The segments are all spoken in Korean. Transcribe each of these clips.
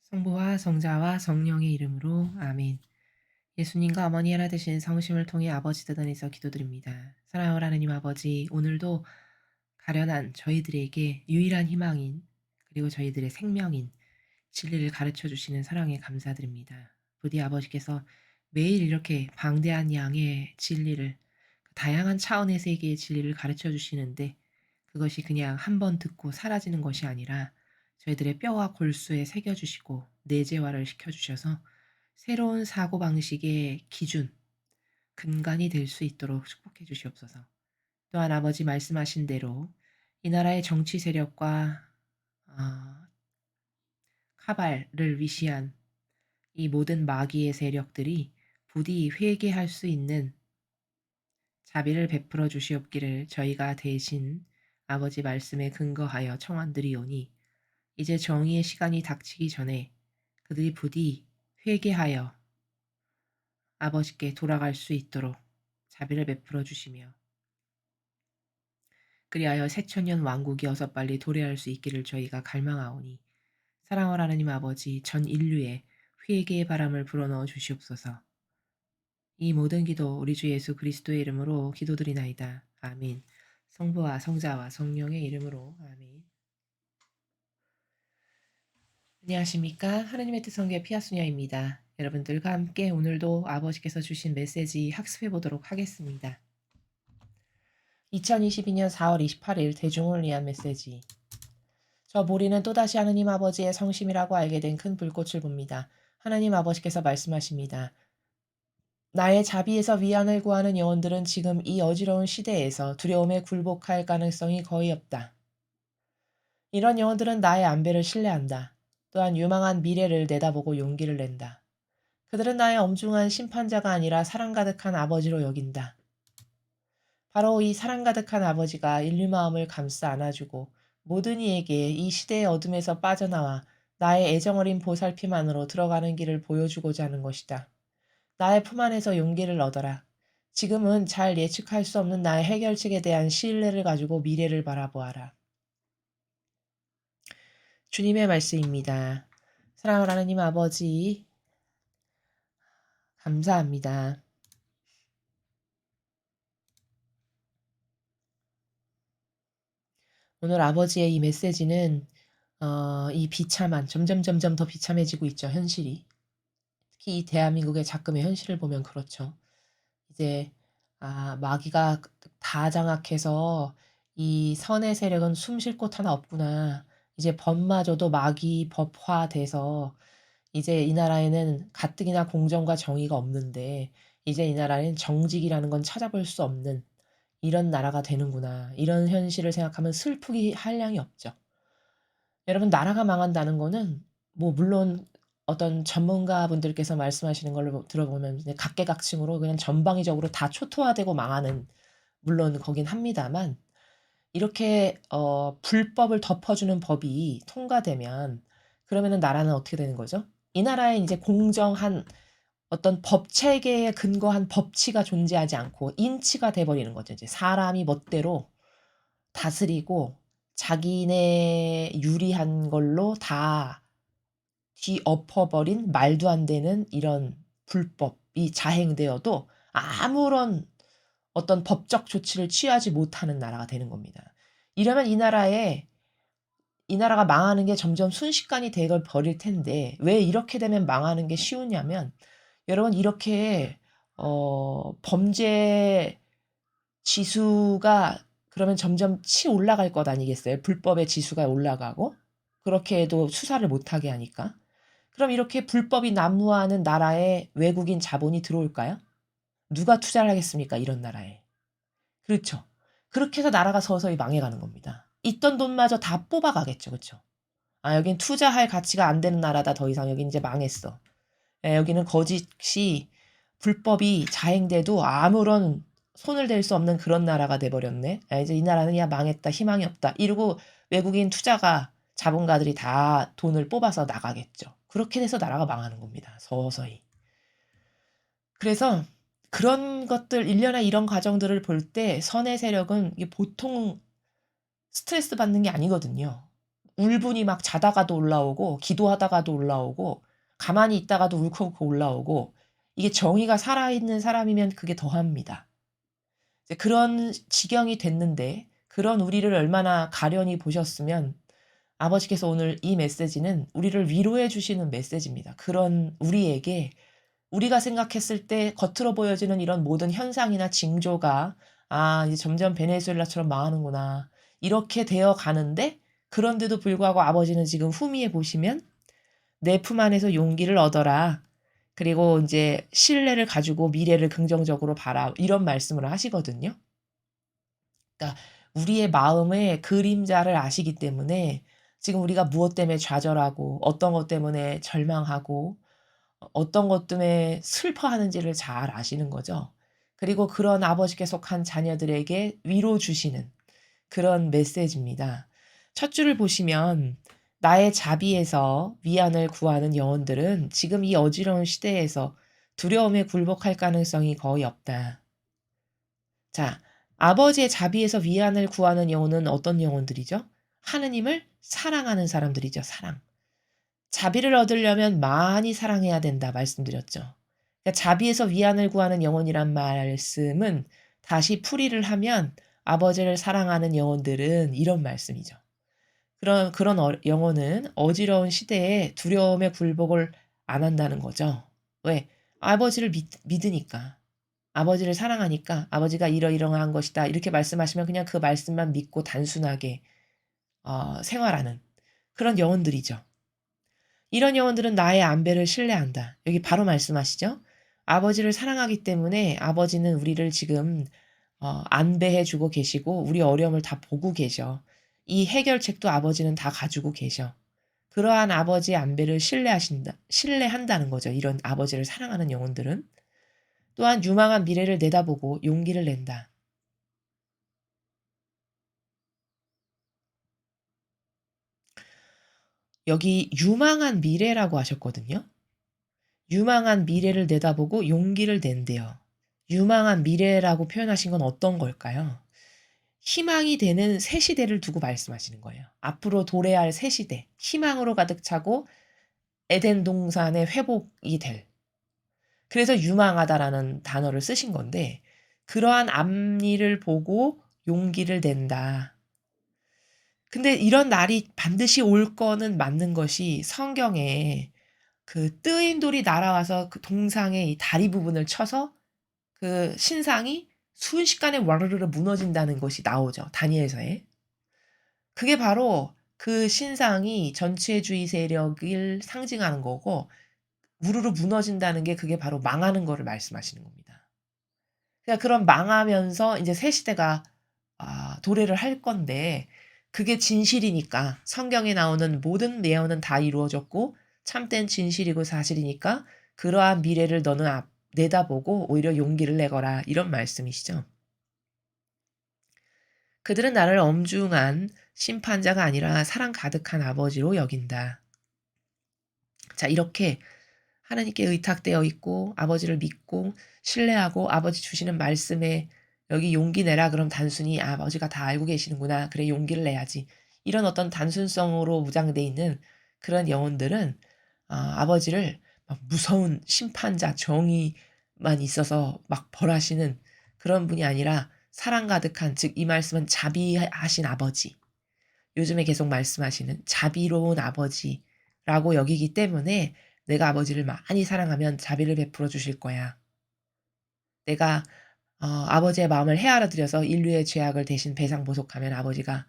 성부와 성자와 성령의 이름으로 아멘. 예수님과 어머니 하나 되신 성심을 통해 아버지 뜻 안에서 기도드립니다. 사랑하는 하나님 아버지, 오늘도 가련한 저희들에게 유일한 희망인 그리고 저희들의 생명인 진리를 가르쳐 주시는 사랑에 감사드립니다. 부디 아버지께서 매일 이렇게 방대한 양의 진리를 다양한 차원의 세계의 진리를 가르쳐 주시는데 그것이 그냥 한 번 듣고 사라지는 것이 아니라 저희들의 뼈와 골수에 새겨주시고 내재화를 시켜주셔서 새로운 사고방식의 기준, 근간이 될 수 있도록 축복해 주시옵소서. 또한 아버지 말씀하신 대로 이 나라의 정치 세력과 어, 카발을 위시한 이 모든 마귀의 세력들이 부디 회개할 수 있는 자비를 베풀어 주시옵기를 저희가 대신 아버지 말씀에 근거하여 청원드리오니 이제 정의의 시간이 닥치기 전에 그들이 부디 회개하여 아버지께 돌아갈 수 있도록 자비를 베풀어 주시며 그리하여 새천년 왕국이 어서 빨리 도래할 수 있기를 저희가 갈망하오니 사랑하는 하나님 아버지 전 인류에 회개의 바람을 불어넣어 주시옵소서. 이 모든 기도 우리 주 예수 그리스도의 이름으로 기도드리나이다. 아멘. 성부와 성자와 성령의 이름으로 아멘. 안녕하십니까. 하나님의 뜻 성교의 피아소냐입니다. 여러분들과 함께 오늘도 아버지께서 주신 메시지 학습해 보도록 하겠습니다. 2022년 4월 28일 대중을 위한 메시지. 저 모리는 또다시 하느님 아버지의 성심이라고 알게 된 큰 불꽃을 봅니다. 하나님 아버지께서 말씀하십니다. 나의 자비에서 위안을 구하는 영혼들은 지금 이 어지러운 시대에서 두려움에 굴복할 가능성이 거의 없다. 이런 영혼들은 나의 안배를 신뢰한다. 또한 유망한 미래를 내다보고 용기를 낸다. 그들은 나의 엄중한 심판자가 아니라 사랑 가득한 아버지로 여긴다. 바로 이 사랑 가득한 아버지가 인류 마음을 감싸 안아주고 모든 이에게 이 시대의 어둠에서 빠져나와 나의 애정어린 보살핌 안으로 들어가는 길을 보여주고자 하는 것이다. 나의 품 안에서 용기를 얻어라. 지금은 잘 예측할 수 없는 나의 해결책에 대한 신뢰를 가지고 미래를 바라보아라. 주님의 말씀입니다. 사랑하는 하나님 아버지, 감사합니다. 오늘 아버지의 이 메시지는 이 비참한 점점 더 비참해지고 있죠. 현실이. 특히 이 대한민국의 작금의 현실을 보면 그렇죠. 이제 마귀가 다 장악해서 이 선의 세력은 숨 쉴 곳 하나 없구나. 이제 법마저도 마귀 법화돼서 이제 이 나라에는 가뜩이나 공정과 정의가 없는데 이제 이 나라는 정직이라는 건 찾아볼 수 없는 이런 나라가 되는구나. 이런 현실을 생각하면 슬프기 한량이 없죠. 여러분 나라가 망한다는 거는 뭐 물론 어떤 전문가분들께서 말씀하시는 걸로 들어보면 각계각층으로 그냥 전방위적으로 다 초토화되고 망하는 물론 거긴 합니다만 이렇게 불법을 덮어주는 법이 통과되면 그러면은 나라는 어떻게 되는 거죠? 이 나라에 이제 공정한 어떤 법 체계에 근거한 법치가 존재하지 않고 인치가 돼 버리는 거죠. 이제 사람이 멋대로 다스리고 자기네 유리한 걸로 다 뒤엎어버린 말도 안 되는 이런 불법이 자행되어도 아무런 어떤 법적 조치를 취하지 못하는 나라가 되는 겁니다. 이러면 이 나라가 망하는 게 점점 순식간이 되어 버릴 텐데 왜 이렇게 되면 망하는 게 쉬우냐면 여러분 이렇게 범죄 지수가 그러면 점점 올라갈 것 아니겠어요? 불법의 지수가 올라가고 그렇게 해도 수사를 못하게 하니까. 그럼 이렇게 불법이 난무하는 나라에 외국인 자본이 들어올까요? 누가 투자를 하겠습니까? 이런 나라에. 그렇죠. 그렇게 해서 나라가 서서히 망해가는 겁니다. 있던 돈마저 다 뽑아가겠죠. 그렇죠. 여긴 투자할 가치가 안 되는 나라다. 더 이상 여긴 이제 망했어. 여기는 거짓이 불법이 자행돼도 아무런 손을 댈 수 없는 그런 나라가 돼버렸네. 이제 이 나라는 야 망했다. 희망이 없다. 이러고 외국인 투자가 자본가들이 다 돈을 뽑아서 나가겠죠. 그렇게 돼서 나라가 망하는 겁니다. 서서히. 그래서 그런 것들 일련의 이런 과정들을 볼 때 선의 세력은 이게 보통 스트레스 받는 게 아니거든요. 울분이 막 자다가도 올라오고 기도하다가도 올라오고 가만히 있다가도 울컥울컥 올라오고 이게 정의가 살아있는 사람이면 그게 더합니다. 이제 그런 지경이 됐는데 그런 우리를 얼마나 가련히 보셨으면 아버지께서 오늘 이 메시지는 우리를 위로해 주시는 메시지입니다. 그런 우리에게 우리가 생각했을 때 겉으로 보여지는 이런 모든 현상이나 징조가 '아 이제 점점 베네수엘라처럼 망하는구나.' 이렇게 되어 가는데 그런데도 불구하고 아버지는 지금 후미에 보시면 "내 품 안에서 용기를 얻어라. 그리고 인제 신뢰를 가지고 미래를 긍정적으로 봐라." 이런 말씀을 하시거든요. 그러니까 우리의 마음의 그림자를 아시기 때문에 지금 우리가 무엇 때문에 좌절하고 어떤 것 때문에 절망하고 어떤 것 때문에 슬퍼하는지를 잘 아시는 거죠. 그리고 그런 아버지께 속한 자녀들에게 위로 주시는 그런 메시지입니다. 첫 줄을 보시면 "나의 자비에서 위안을 구하는 영혼들은 지금 이 어지러운 시대에서 두려움에 굴복할 가능성이 거의 없다." 자, 아버지의 자비에서 위안을 구하는 영혼은 어떤 영혼들이죠? 하느님을 사랑하는 사람들이죠, 사랑. 자비를 얻으려면 많이 사랑해야 된다 말씀드렸죠. 그러니까 자비에서 위안을 구하는 영혼이란 말씀은 다시 풀이를 하면 아버지를 사랑하는 영혼들은 이런 말씀이죠. 그런 영혼은 어지러운 시대에 두려움에 굴복을 안 한다는 거죠. 왜? 아버지를 믿으니까. 아버지를 사랑하니까 아버지가 이러이러한 것이다. 이렇게 말씀하시면 그냥 그 말씀만 믿고 단순하게 생활하는 그런 영혼들이죠. 이런 영혼들은 나의 안배를 신뢰한다. 여기 바로 말씀하시죠. 아버지를 사랑하기 때문에 아버지는 우리를 지금 안배해 주고 계시고 우리 어려움을 다 보고 계셔. 이 해결책도 아버지는 다 가지고 계셔. 그러한 아버지의 안배를 신뢰한다는 거죠. 이런 아버지를 사랑하는 영혼들은. 또한 유망한 미래를 내다보고 용기를 낸다. 여기 유망한 미래라고 하셨거든요. 유망한 미래를 내다보고 용기를 낸대요. 유망한 미래라고 표현하신 건 어떤 걸까요? 희망이 되는 새 시대를 두고 말씀하시는 거예요. 앞으로 도래할 새 시대, 희망으로 가득 차고 에덴 동산의 회복이 될. 그래서 유망하다라는 단어를 쓰신 건데 그러한 앞일을 보고 용기를 낸다. 근데 이런 날이 반드시 올 거는 맞는 것이 성경에 그 뜨인 돌이 날아와서 그 동상의 이 다리 부분을 쳐서 그 신상이 순식간에 와르르르 무너진다는 것이 나오죠, 다니엘서에. 그게 바로 그 신상이 전체주의 세력을 상징하는 거고 우르르 무너진다는 게 그게 바로 망하는 거를 말씀하시는 겁니다. 그러니까 그런 망하면서 인제 새 시대가 도래를 할 건데 그게 진실이니까 성경에 나오는 모든 예언은 다 이루어졌고 참된 진실이고 사실이니까 "그러한 미래를 너는 내다보고 오히려 용기를 내거라." 이런 말씀이시죠. "그들은 나를 엄중한 심판자가 아니라 사랑 가득한 아버지로 여긴다." 자, 이렇게 하나님께 의탁되어 있고 아버지를 믿고 신뢰하고 아버지 주시는 말씀에 "여기 용기 내라." 그럼 단순히 '아 아버지가 다 알고 계시는구나. 그래 용기를 내야지.' 이런 어떤 단순성으로 무장돼 있는 그런 영혼들은 아버지를 막 무서운 심판자 정의만 있어서 막 벌하시는 그런 분이 아니라 사랑 가득한, 즉 이 말씀은 자비하신 아버지, 요즘에 계속 말씀하시는 자비로운 아버지라고 여기기 때문에 내가 아버지를 많이 사랑하면 자비를 베풀어 주실 거야. 내가 아버지의 마음을 헤아려 드려서 인류의 죄악을 대신 배상보속하면 아버지가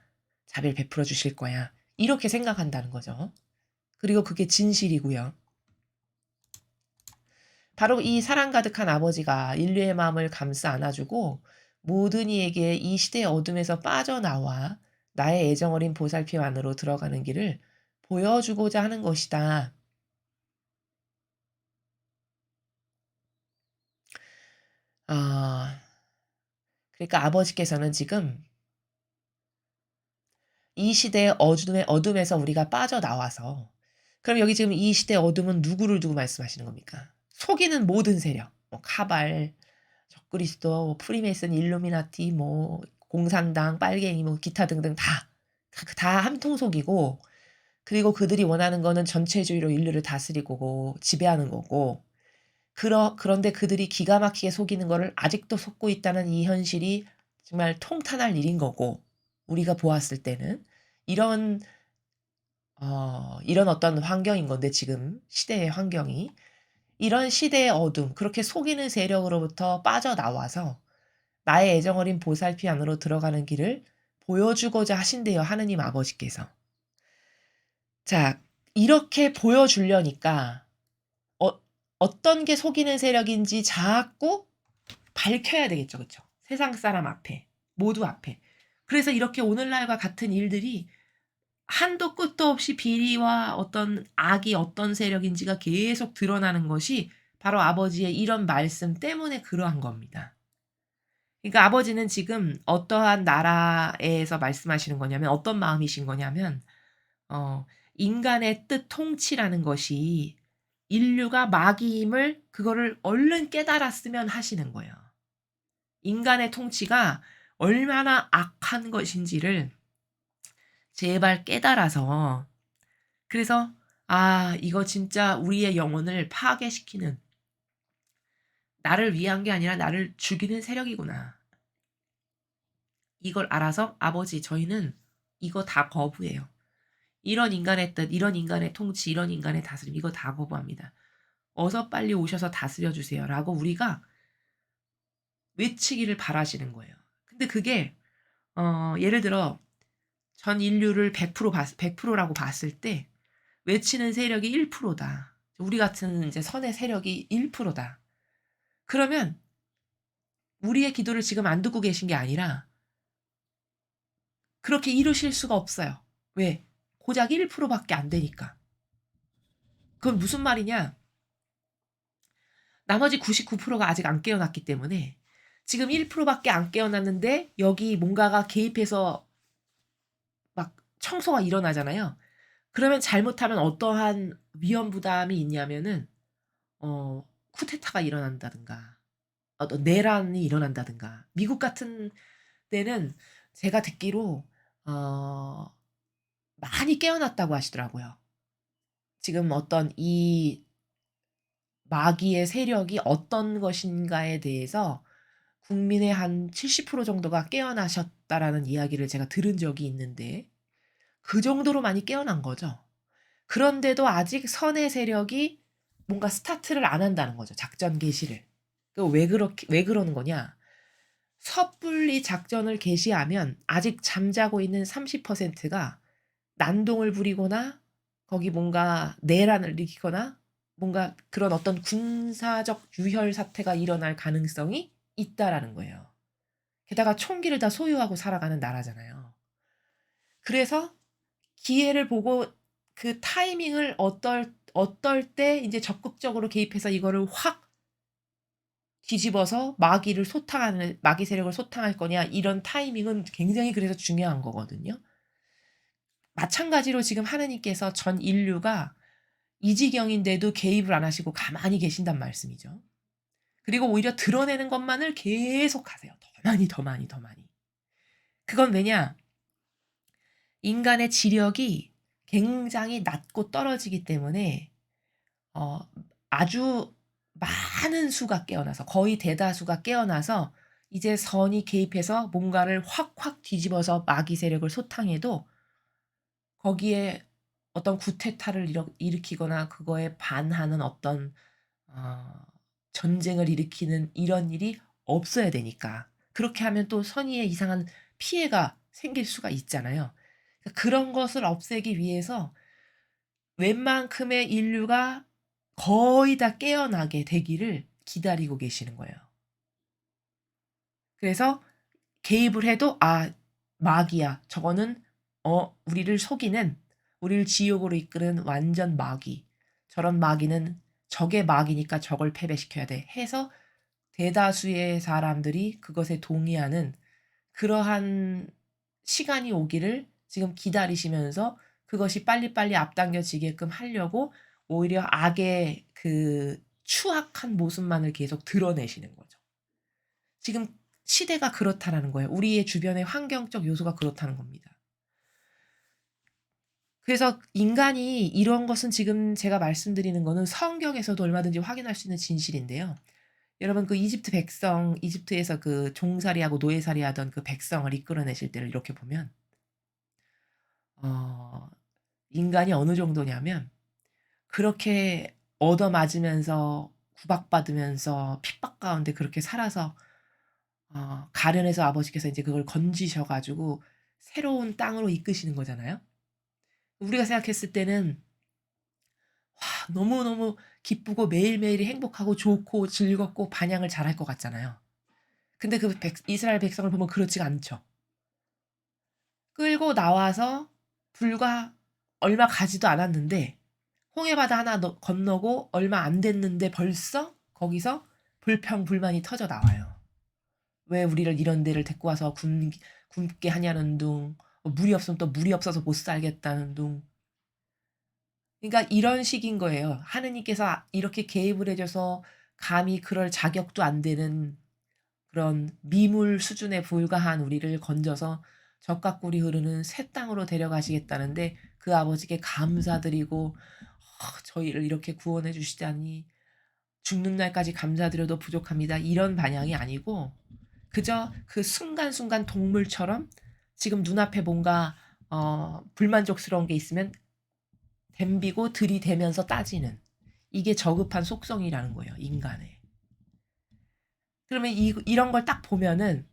자비를 베풀어 주실 거야. 이렇게 생각한다는 거죠. 그리고 그게 진실이고요. 바로 이 사랑 가득한 아버지가 인류의 마음을 감싸 안아주고 모든 이에게 이 시대의 어둠에서 빠져나와 나의 애정 어린 보살핌 안으로 들어가는 길을 보여주고자 하는 것이다. 아, 그러니까 아버지께서는 지금 이 시대의 어둠에서 우리가 빠져나와서, 그럼 여기 지금 이 시대의 어둠은 누구를 두고 말씀하시는 겁니까? 속이는 모든 세력, 뭐 카발, 적그리스도, 뭐 프리메이슨, 일루미나티, 뭐 공산당, 빨갱이, 뭐 기타 등등 다 다 한통 속이고 그리고 그들이 원하는 거는 전체주의로 인류를 다스리고 지배하는 거고 그런데 그들이 기가 막히게 속이는 거를 아직도 속고 있다는 이 현실이 정말 통탄할 일인 거고 우리가 보았을 때는 이런 이런 어떤 환경인 건데 지금 시대의 환경이. 이런 시대의 어둠 그렇게 속이는 세력으로부터 빠져나와서 나의 애정어린 보살피 안으로 들어가는 길을 보여주고자 하신대요 하느님 아버지께서. 자 이렇게 보여주려니까 어 어떤 게 속이는 세력인지 자꾸 밝혀야 되겠죠. 그쵸? 세상 사람 앞에 모두 앞에. 그래서 이렇게 오늘날과 같은 일들이 한도 끝도 없이 비리와 어떤 악이 어떤 세력인지가 계속 드러나는 것이 바로 아버지의 이런 말씀 때문에 그러한 겁니다. 그러니까 아버지는 지금 어떠한 나라에서 말씀하시는 거냐면 어떤 마음이신 거냐면 어 인간의 뜻 통치라는 것이 인류가 마귀임을 그거를 얼른 깨달았으면 하시는 거예요. 인간의 통치가 얼마나 악한 것인지를 제발 깨달아서 그래서 '아 이거 진짜 우리의 영혼을 파괴시키는 나를 위한 게 아니라 나를 죽이는 세력이구나.' 이걸 알아서 '아버지 저희는 이거 다 거부해요. 이런 인간의 뜻, 이런 인간의 통치, 이런 인간의 다스림 이거 다 거부합니다. 어서 빨리 오셔서 다스려 주세요.'라고 우리가 외치기를 바라시는 거예요. 근데 그게 예를 들어 전 인류를 100%라고 봤을 때 외치는 세력이 1%다. 우리 같은 이제 선의 세력이 1%다. 그러면 우리의 기도를 지금 안 듣고 계신 게 아니라 그렇게 이루실 수가 없어요. 왜? 고작 1%밖에 안 되니까. 그건 무슨 말이냐? 나머지 99%가 아직 안 깨어났기 때문에 지금 1%밖에 안 깨어났는데 여기 뭔가가 개입해서 막 청소가 일어나잖아요. 그러면 잘못하면 어떠한 위험 부담이 있냐면은 쿠데타가 일어난다든가 어떤 내란이 일어난다든가 미국 같은 데는 제가 듣기로 어 많이 깨어났다고 하시더라고요. 지금 어떤 이 마귀의 세력이 어떤 것인가에 대해서 국민의 한 70% 정도가 깨어나셨다라는 이야기를 제가 들은 적이 있는데 그 정도로 많이 깨어난 거죠. 그런데도 아직 선의 세력이 뭔가 스타트를 안 한다는 거죠, 작전 개시를. 그 왜 그러는 거냐? 섣불리 작전을 개시하면 아직 잠자고 있는 30%가 난동을 부리거나 거기 뭔가 내란을 일으키거나 뭔가 그런 어떤 군사적 유혈 사태가 일어날 가능성이 있다라는 거예요. 게다가 총기를 다 소유하고 살아가는 나라잖아요. 그래서 기회를 보고 그 타이밍을 어떨 때 인제 적극적으로 개입해서 이거를 확 뒤집어서 마귀 세력을 소탕할 거냐 이런 타이밍은 굉장히 그래서 중요한 거거든요. 마찬가지로 지금 하느님께서 전 인류가 이 지경인데도 개입을 안 하시고 가만히 계신단 말씀이죠. 그리고 오히려 드러내는 것만을 계속 하세요. 더 많이, 더 많이, 더 많이. 그건 왜냐? 인간의 지력이 굉장히 낮고 떨어지기 때문에 어 아주 많은 수가 깨어나서 거의 대다수가 깨어나서 이제 선이 개입해서 뭔가를 확확 뒤집어서 마귀 세력을 소탕해도 거기에 어떤 쿠데타를 일으키거나 그거에 반하는 어떤 어 전쟁을 일으키는 이런 일이 없어야 되니까. 그렇게 하면 또 선의의 이상한 피해가 생길 수가 있잖아요. 그런 것을 없애기 위해서 웬만큼의 인류가 거의 다 깨어나게 되기를 기다리고 계시는 거예요. 그래서 개입을 해도 '아 마귀야. 저거는 우리를 속이는 우리를 지옥으로 이끄는 완전 마귀. 저런 마귀는 적의 마귀니까 저걸 패배시켜야 돼.' 해서 대다수의 사람들이 그것에 동의하는 그러한 시간이 오기를 지금 기다리시면서 그것이 빨리빨리 앞당겨지게끔 하려고 오히려 악의 그 추악한 모습만을 계속 드러내시는 거죠. 지금 시대가 그렇다라는 거예요. 우리의 주변의 환경적 요소가 그렇다는 겁니다. 그래서 인간이 이런 것은 지금 제가 말씀드리는 거는 성경에서도 얼마든지 확인할 수 있는 진실인데요. 여러분 그 이집트 백성 이집트에서 그 종살이하고 노예살이하던 그 백성을 이끌어내실 때를 이렇게 보면 어 인간이 어느 정도냐면 그렇게 얻어맞으면서 구박받으면서 핍박 가운데 그렇게 살아서 가련해서 아버지께서 인제 그걸 건지셔 가지고 새로운 땅으로 이끄시는 거잖아요. 우리가 생각했을 때는 와 너무너무 기쁘고 매일매일이 행복하고 좋고 즐겁고 반향을 잘할 것 같잖아요. 근데 그 백 이스라엘 백성을 보면 그렇지가 않죠. 끌고 나와서 불과 얼마 가지도 않았는데 홍해바다 하나 건너고 얼마 안 됐는데 벌써 거기서 불평불만이 터져 나와요. "왜 우리를 이런 데를 데리고 와서 굶게 하냐."는 둥 물이 없으면 또 "물이 없어서 못 살겠다."는 둥. 그러니까 이런 식인 거예요. 하느님께서 이렇게 개입을 해 줘서 감히 그럴 자격도 안 되는 그런 미물 수준에 불과한 우리를 건져서 젖과 꿀이 흐르는 새 땅으로 데려가시겠다는데 그 아버지께 감사드리고 저희를 이렇게 구원해 주시다니 죽는 날까지 감사드려도 부족합니다." 이런 반향이 아니고 그저 그 순간순간 동물처럼 지금 눈앞에 뭔가 불만족스러운 게 있으면 덤비고 들이대면서 따지는 이게 저급한 속성이라는 거예요, 인간의. 그러면 이런 걸 딱 보면은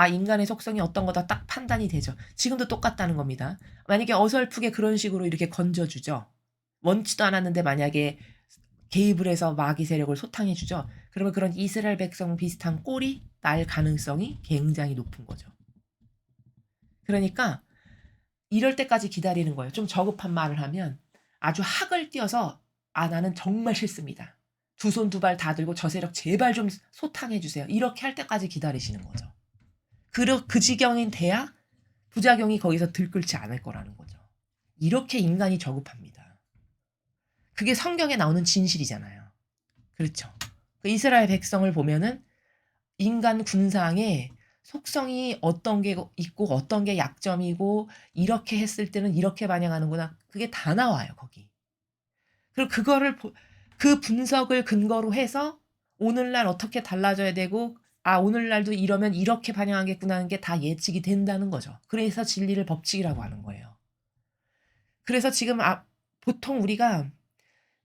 인간의 속성이 어떤 거다 딱 판단이 되죠. 지금도 똑같다는 겁니다. 만약에 어설프게 그런 식으로 이렇게 건져 주죠. 원치도 않았는데 만약에 개입을 해서 마귀 세력을 소탕해 주죠. 그러면 그런 이스라엘 백성 비슷한 꼴이 날 가능성이 굉장히 높은 거죠. 그러니까 이럴 때까지 기다리는 거예요. 좀 저급한 말을 하면 아주 학을 띄어서 나는 정말 싫습니다. 두 손 두 발 다 들고 저 세력 제발 좀 소탕해 주세요." 이렇게 할 때까지 기다리시는 거죠. 그 지경인 돼야 부작용이 거기서 들끓지 않을 거라는 거죠. 이렇게 인간이 저급합니다. 그게 성경에 나오는 진실이잖아요. 그렇죠. 그 이스라엘 백성을 보면은 인간 군상에 속성이 어떤 게 있고 어떤 게 약점이고 이렇게 했을 때는 이렇게 반영하는구나. 그게 다 나와요, 거기. 그리고 그 분석을 근거로 해서 오늘날 어떻게 달라져야 되고 오늘날도 이러면 이렇게 반영하겠구나 하는 게 다 예측이 된다는 거죠. 그래서 진리를 법칙이라고 하는 거예요. 그래서 지금 보통 우리가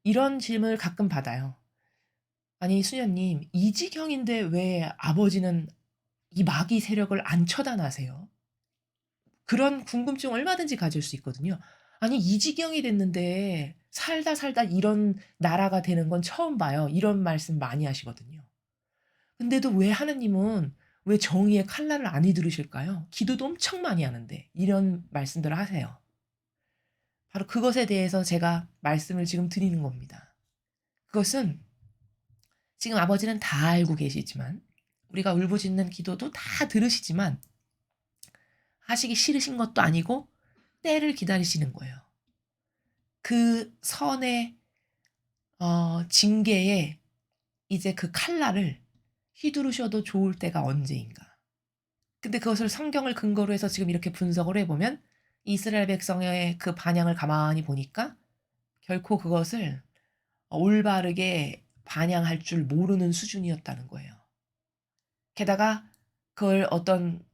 이런 질문을 가끔 받아요. "아니 수녀님 이 지경인데 왜 아버지는 이 마귀 세력을 안 처단하세요?" 그런 궁금증 얼마든지 가질 수 있거든요. 아니 이 지경이 됐는데 살다 살다 이런 나라가 되는 건 처음 봐요. 이런 말씀 많이 하시거든요. 근데도 왜 하느님은 왜 정의의 칼날을 안 휘두르실까요? 기도도 엄청 많이 하는데. 이런 말씀들을 하세요. 바로 그것에 대해서 제가 말씀을 지금 드리는 겁니다. 그것은 지금 아버지는 다 알고 계시지만 우리가 울부짖는 기도도 다 들으시지만 하시기 싫으신 것도 아니고 때를 기다리시는 거예요. 그 선의 징계에 이제 그 칼날을 휘두르셔도 좋을 때가 언제인가. 근데 그것을 성경을 근거로 해서 지금 이렇게 분석을 해 보면 이스라엘 백성의 그 반향을 가만히 보니까 결코 그것을 올바르게 반향할 줄 모르는 수준이었다는 거예요. 게다가 그걸 어떤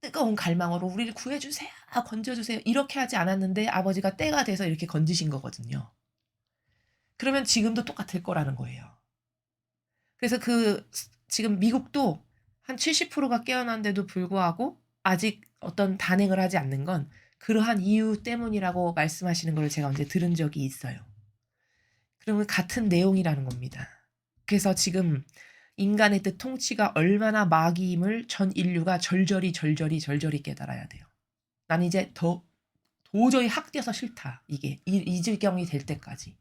뜨거운 갈망으로 "우리를 구해 주세요. 건져 주세요." 이렇게 하지 않았는데 아버지가 때가 돼서 이렇게 건지신 거거든요. 그러면 지금도 똑같을 거라는 거예요. 그래서 지금 미국도 한 70%가 깨어난데도 불구하고 아직 어떤 단행을 하지 않는 건 그러한 이유 때문이라고 말씀하시는 걸 제가 언제 들은 적이 있어요. 그러면 같은 내용이라는 겁니다. 그래서 지금 인간의 뜻 통치가 얼마나 마귀임을 전 인류가 절절히 깨달아야 돼요. '난 이제 도저히 학되어서 싫다.' 이게 이 지경이 될 때까지.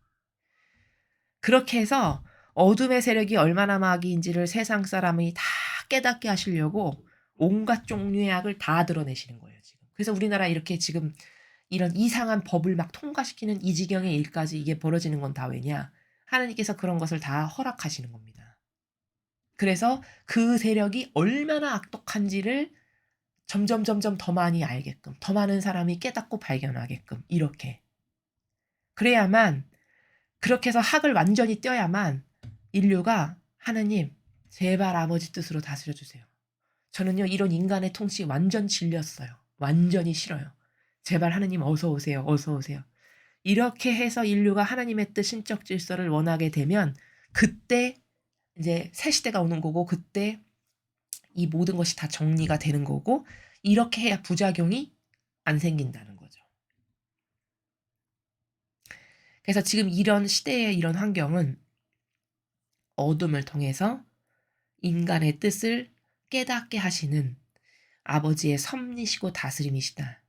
그렇게 해서 어둠의 세력이 얼마나 마귀인지를 세상 사람이 다 깨닫게 하시려고 온갖 종류의 악을 다 드러내시는 거예요 지금. 그래서 우리나라 이렇게 지금 이런 이상한 법을 막 통과시키는 이 지경의 일까지 이게 벌어지는 건 다 왜냐? 하나님께서 그런 것을 다 허락하시는 겁니다. 그래서 그 세력이 얼마나 악독한지를 점점 더 많이 알게끔, 더 많은 사람이 깨닫고 발견하게끔 이렇게. 그래야만 그렇게 해서 학을 완전히 떼야만 인류가 하느님 제발 아버지 뜻으로 다스려 주세요. 저는요 이런 인간의 통치 완전 질렸어요. 완전히 싫어요. 제발 하느님 어서 오세요. 어서 오세요. 이렇게 해서 인류가 하나님의 뜻 신적 질서를 원하게 되면 그때 이제 새 시대가 오는 거고 그때 이 모든 것이 다 정리가 되는 거고 이렇게 해야 부작용이 안 생긴다는 거죠. 그래서 지금 이런 시대의 이런 환경은 어둠을 통해서 인간의 뜻을 깨닫게 하시는 아버지의 섭리시고 다스림이시다.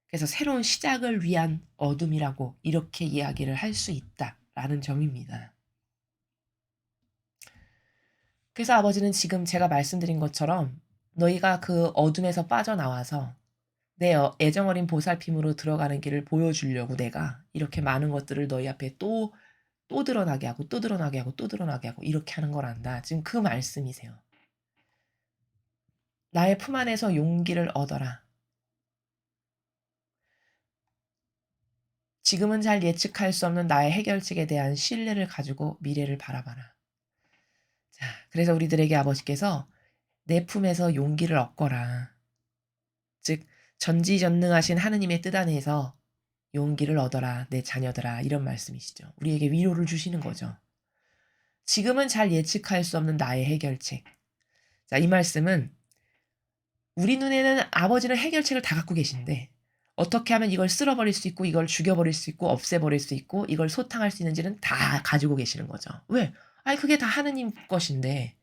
그래서 새로운 시작을 위한 어둠이라고 이렇게 이야기를 할 수 있다라는 점입니다. 그래서 아버지는 지금 제가 말씀드린 것처럼 너희가 그 어둠에서 빠져나와서 내 애정어린 보살핌으로 들어가는 길을 보여주려고 내가 이렇게 많은 것들을 너희 앞에 또 드러나게 하고 또 드러나게 하고 또 드러나게 하고 이렇게 하는 거란다. 지금 그 말씀이세요. 나의 품 안에서 용기를 얻어라. 지금은 잘 예측할 수 없는 나의 해결책에 대한 신뢰를 가지고 미래를 바라봐라. 자, 그래서 우리들에게 아버지께서 내 품에서 용기를 얻거라. 즉 전지전능하신 하느님의 뜻 안에서 용기를 얻어라 내 자녀들아 이런 말씀이시죠. 우리에게 위로를 주시는 거죠. 지금은 잘 예측할 수 없는 나의 해결책. 자, 이 말씀은 우리 눈에는 아버지는 해결책을 다 갖고 계신데 어떻게 하면 이걸 쓸어버릴 수 있고 이걸 죽여버릴 수 있고 없애버릴 수 있고 이걸 소탕할 수 있는지는 다 가지고 계시는 거죠. 왜? 아니 그게 다 하느님 것인데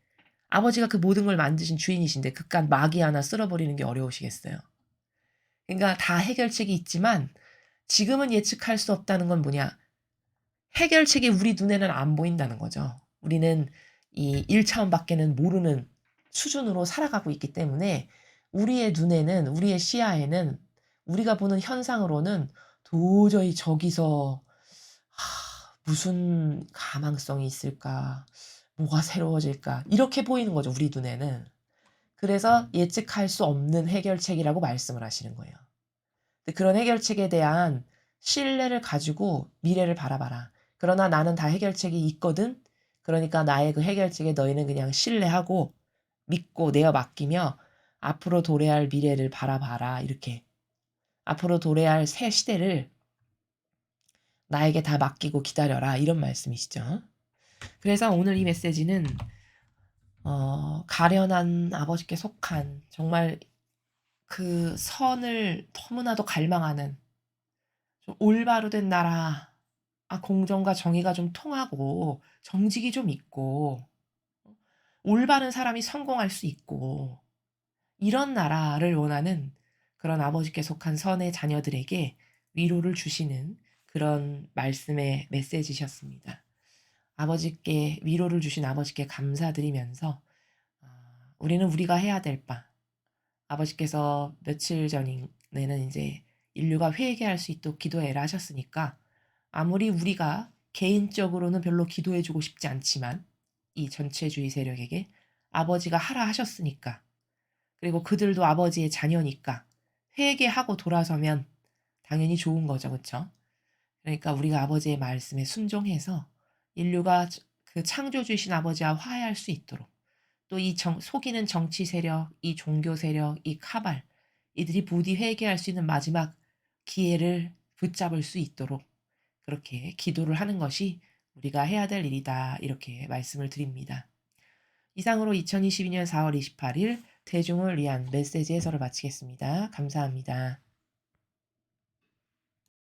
아버지가 그 모든 걸 만드신 주인이신데 그깟 마귀 하나 쓸어버리는 게 어려우시겠어요. 그러니까 다 해결책이 있지만 지금은 예측할 수 없다는 건 뭐냐? 해결책이 우리 눈에는 안 보인다는 거죠. 우리는 이 1차원 밖에는 모르는 수준으로 살아가고 있기 때문에 우리의 눈에는 우리의 시야에는 우리가 보는 현상으로는 도저히 저기서 무슨 가망성이 있을까? 뭐가 새로워질까? 이렇게 보이는 거죠. 우리 눈에는. 그래서 예측할 수 없는 해결책이라고 말씀을 하시는 거예요. 그런 해결책에 대한 신뢰를 가지고 미래를 바라봐라. 그러나 나는 다 해결책이 있거든. 그러니까 나의 그 해결책에 너희는 그냥 신뢰하고 믿고 내어 맡기며 앞으로 도래할 미래를 바라봐라. 이렇게. 앞으로 도래할 새 시대를 나에게 다 맡기고 기다려라. 이런 말씀이시죠. 그래서 오늘 이 메시지는 가련한 아버지께 속한 정말 그 선을 너무나도 갈망하는 좀 올바로 된 나라, 공정과 정의가 좀 통하고 정직이 좀 있고 올바른 사람이 성공할 수 있고 이런 나라를 원하는 그런 아버지께 속한 선의 자녀들에게 위로를 주시는 그런 말씀의 메시지셨습니다. 아버지께 위로를 주신 아버지께 감사드리면서 우리는 우리가 해야 될 바, 아버지께서 며칠 전에는 이제 인류가 회개할 수 있도록 기도해라 하셨으니까 아무리 우리가 개인적으로는 별로 기도해주고 싶지 않지만 이 전체주의 세력에게 아버지가 하라 하셨으니까 그리고 그들도 아버지의 자녀니까 회개하고 돌아서면 당연히 좋은 거죠. 그렇죠? 그러니까 우리가 아버지의 말씀에 순종해서 인류가 그 창조주이신 아버지와 화해할 수 있도록 또 이 속이는 정치 세력, 이 종교 세력, 이 카발 이들이 부디 회개할 수 있는 마지막 기회를 붙잡을 수 있도록 그렇게 기도를 하는 것이 우리가 해야 될 일이다. 이렇게 말씀을 드립니다. 이상으로 2022년 4월 28일 대중을 위한 메시지 해설을 마치겠습니다. 감사합니다.